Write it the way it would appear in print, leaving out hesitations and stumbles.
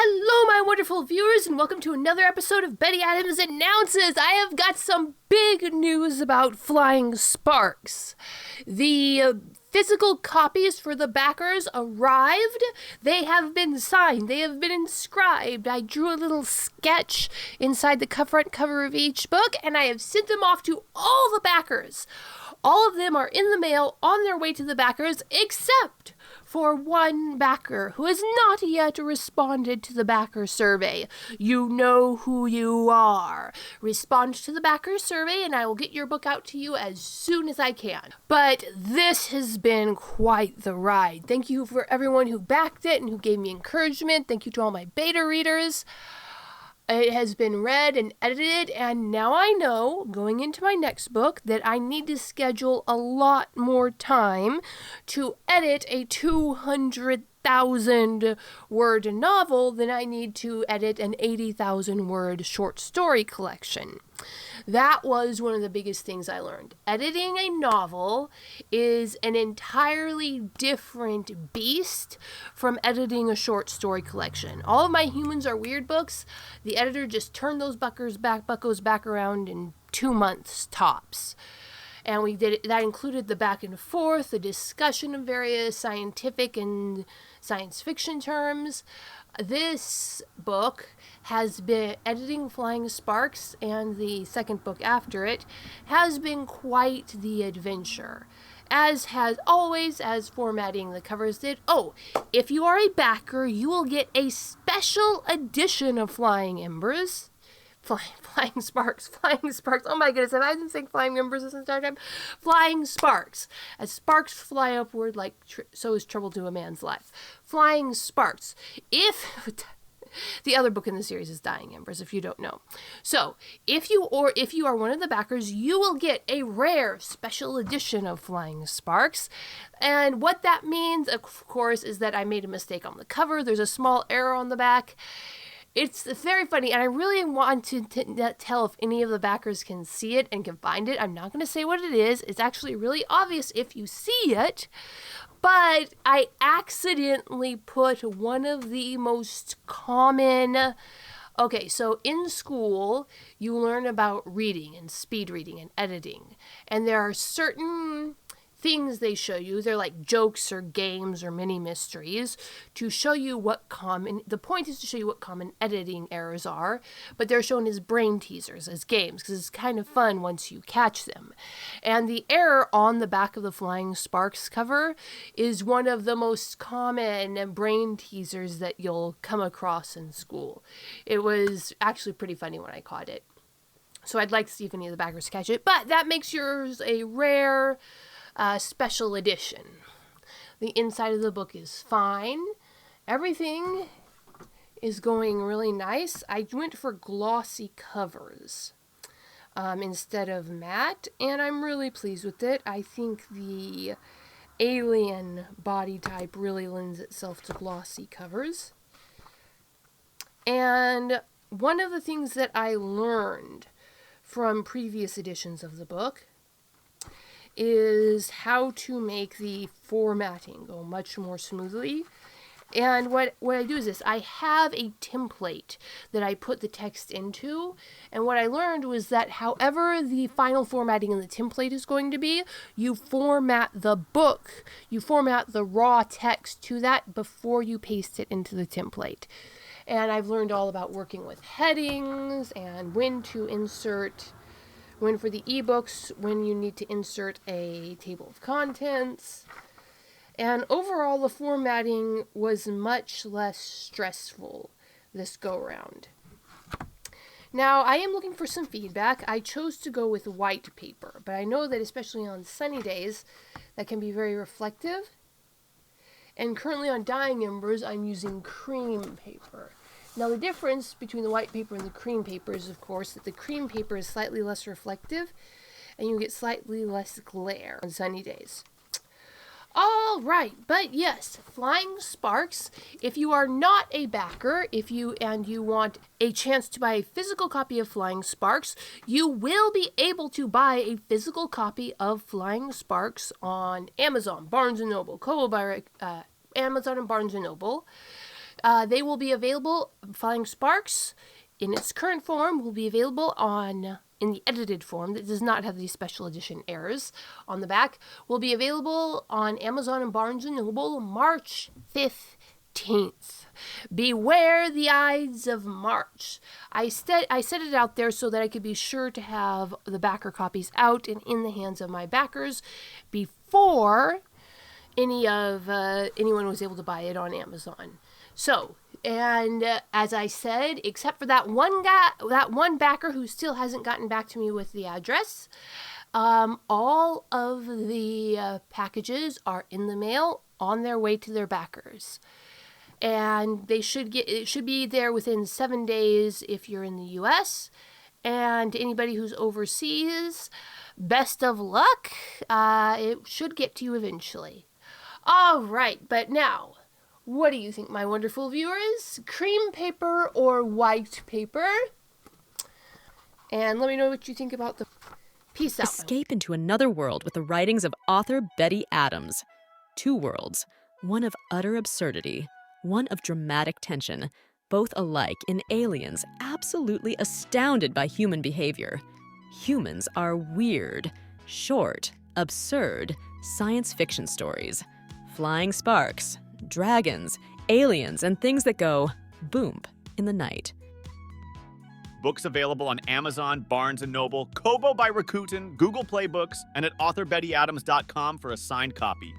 Hello, my wonderful viewers, and welcome to another episode of Betty Adams Announces. I have got some big news about Flying Sparks. The physical copies for the backers arrived. They have been signed. They have been inscribed. I drew a little sketch inside the front cover of each book, and I have sent them off to all the backers. All of them are in the mail on their way to the backers, except for one backer who has not yet responded to the backer survey. You know who you are. Respond to the backer survey and I will get your book out to you as soon as I can. But this has been quite the ride. Thank you for everyone who backed it and who gave me encouragement. Thank you to all my beta readers. It has been read and edited, and now I know, going into my next book, that I need to schedule a lot more time to edit a 200,000 word novel than I need to edit an 80,000 word short story collection. That was one of the biggest things I learned. Editing a novel is an entirely different beast from editing a short story collection. All of my Humans Are Weird books, the editor just turned those buckos back around in 2 months tops. And we did it. That included the back and forth, the discussion of various scientific and science fiction terms. This book has been, editing Flying Sparks, and the second book after it, has been quite the adventure. As has always, as formatting the covers did. Oh, if you are a backer, you will get a special edition of Flying Embers. Flying Sparks. Oh my goodness, have I been saying Flying Embers this entire time? Flying Sparks. As sparks fly upward, like so is trouble to a man's life. Flying Sparks. The other book in the series is Dying Embers, if you don't know. So, if you are one of the backers, you will get a rare special edition of Flying Sparks. And what that means, of course, is that I made a mistake on the cover. There's a small error on the back. It's very funny, and I really want to tell if any of the backers can see it and can find it. I'm not going to say what it is. It's actually really obvious if you see it, but I accidentally put one of the most common... Okay, so in school, you learn about reading and speed reading and editing, and there are certain things they show you. They're like jokes or games or mini mysteries to show you the point is to show you what common editing errors are, but they're shown as brain teasers, as games, because it's kind of fun once you catch them. And the error on the back of the Flying Sparks cover is one of the most common brain teasers that you'll come across in school. It was actually pretty funny when I caught it. So I'd like to see if any of the backers catch it, but that makes yours a rare special edition. The inside of the book is fine. Everything is going really nice. I went for glossy covers instead of matte, and I'm really pleased with it. I think the alien body type really lends itself to glossy covers. And one of the things that I learned from previous editions of the book is how to make the formatting go much more smoothly. And what I do is this. I have a template that I put the text into, and what I learned was that however the final formatting in the template is going to be, you format the book, you format the raw text to that before you paste it into the template. And I've learned all about working with headings and when to insert, when for the ebooks, when you need to insert a table of contents. And overall, the formatting was much less stressful this go-round. Now, I am looking for some feedback. I chose to go with white paper, but I know that especially on sunny days, that can be very reflective. And currently on Dying Embers, I'm using cream paper. Now, the difference between the white paper and the cream paper is, of course, that the cream paper is slightly less reflective, and you get slightly less glare on sunny days. All right, but yes, Flying Sparks. If you are not a backer, if you want a chance to buy a physical copy of Flying Sparks, you will be able to buy a physical copy of Flying Sparks on Amazon, Barnes & Noble, Kobo by Amazon and Barnes & Noble. They will be available, Flying Sparks, in its current form, will be available in the edited form that does not have these special edition errors on the back, will be available on Amazon and Barnes & Noble March 15th. Beware the Ides of March. I set it out there so that I could be sure to have the backer copies out and in the hands of my backers before anyone was able to buy it on Amazon. So, and as I said, except for that one backer who still hasn't gotten back to me with the address, all of the packages are in the mail on their way to their backers. And it should be there within 7 days if you're in the US. And anybody who's overseas, best of luck. It should get to you eventually. All right, but now, what do you think, my wonderful viewers? Cream paper or white paper? And let me know what you think about the... Peace out. Escape into another world with the writings of author Betty Adams. 2 worlds, one of utter absurdity, one of dramatic tension, both alike in aliens absolutely astounded by human behavior. Humans are weird, short, absurd science fiction stories. Flying sparks, dragons, aliens, and things that go boom in the night. Books available on Amazon, Barnes & Noble, Kobo by Rakuten, Google Play Books, and at authorBettyAdams.com for a signed copy.